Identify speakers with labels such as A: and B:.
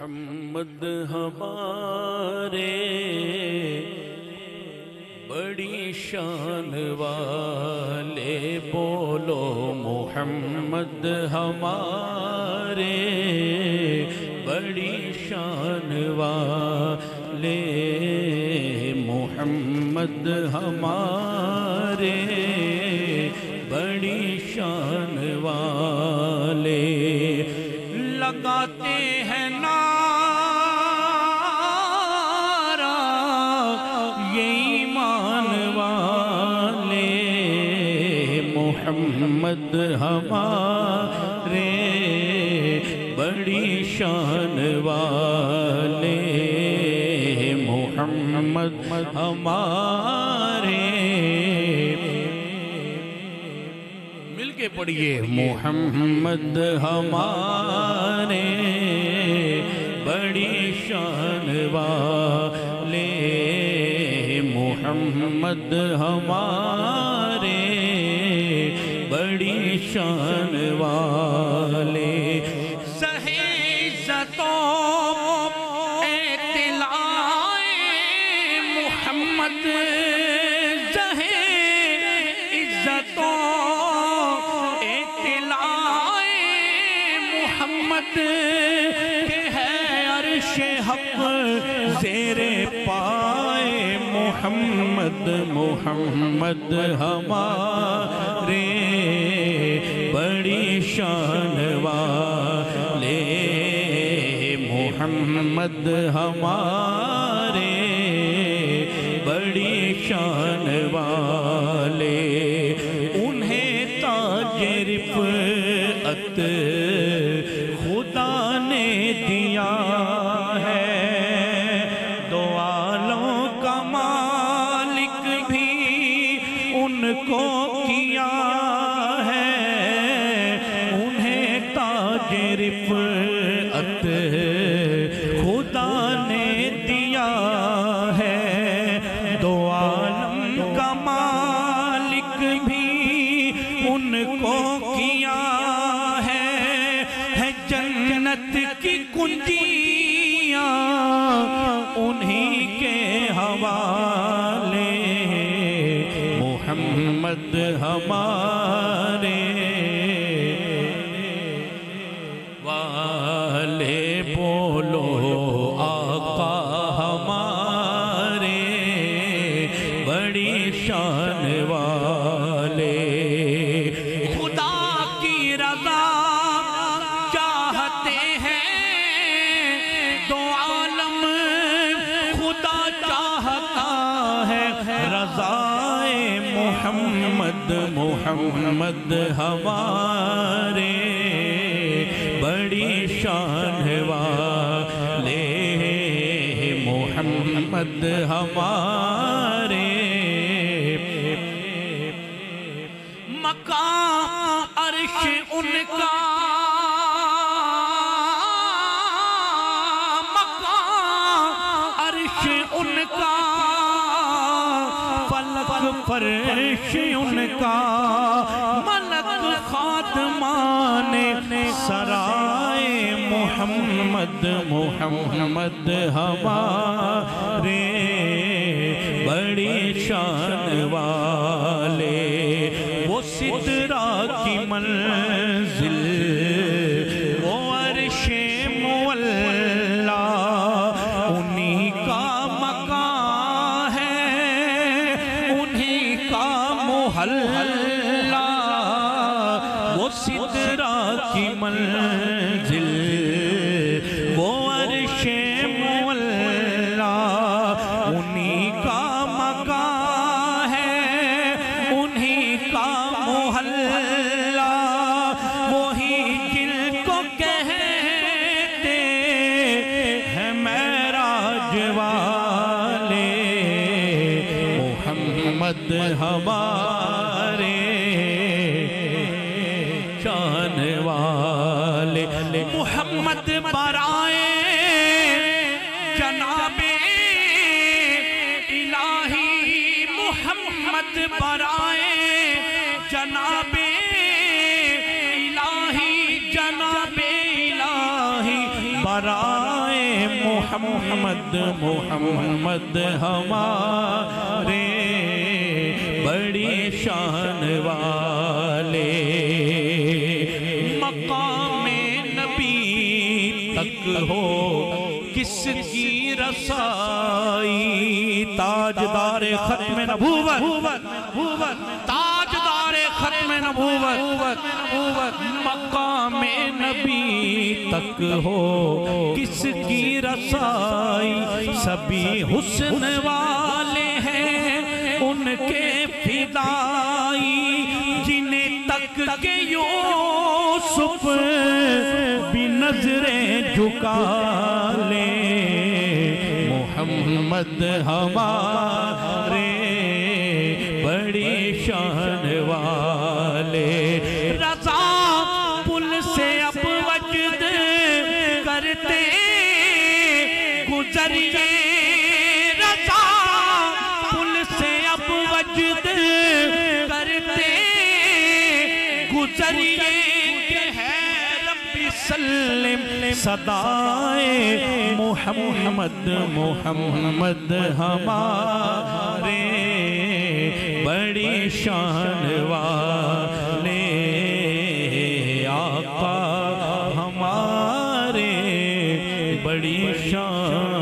A: محمد ہمارے بڑی شان والے، بولو محمد ہمارے بڑی شان والے، محمد ہمارے بڑی شان والے، لگاتے ہیں نعرہ یہ ایمان والے، محمد ہمارے بڑی شان والے، محمد ہمارے، مل کے پڑھیے، محمد ہمارے بڑی شان والے، محمد ہمارے بڑی شان والے، سہے عزتوں اطلاع محمد، سہے عزتوں اطلاع محمد کہ ہے عرش حق زیر پائے محمد، محمد ہمارے بڑی شان والے، محمد ہمارے بڑی شان والے، انہیں تاج رفعت خدا نے دیا ہے، دو عالم کا مالک بھی ان کو کیا ہے، انہیں تاج رفعت خدا نے دیا ہے، دو عالم کا مالک بھی ان کو کیا ہے جنت کی کنجیاں انہی کے حوالے، محمد ہمارے والے، بولو آقا ہمارے بڑی شان والے، خدا کی رضا چاہتے ہیں دو عالم، خدا چاہتا ہے رضائے محمد، محمد ہمارے بڑی شان والے، محمد ہمارے، مقام عرش ان کا، مقام عرش ان کا، فلک فرش ان کا، ملک خاتمان سرائے محمد، محمد ہمارے بڑی شان والے، وہ سدرہ کی منزل وہ عرش مولا انہی کا مقام ہے، انہی کا محلہ، وہ سدرہ کی منزل وہ عرش مولا انہی کا مقام ہے، انہی کا محلہ، وہی جن کو کہتے ہیں معراج والے، محمد ہمارے شان والے، محمد برائے جناب الہی، محمد برائے جناب الہی، جناب الہی برائے محمد محمد ہمارے بڑی شان والے مقام نبی تک ہو کس کی رسائی تاجدار ختم نبوت تاجدار ختم نبوت مقام نبی تک ہو کس کی رسائی سبھی حسن والے ہیں ان کے فدائی جنہیں تک کے یوسف بھی نظریں جھکا لیں محمد ہمارے بڑی شان والے رضا پل سے اب وجد کرتے گزریے رضا پل سے اب وجد کرتے گزریے کہ ہے رب سلم صدائے محمد محمد ہمارے بڑی شان والے آقا ہمارے بڑی شان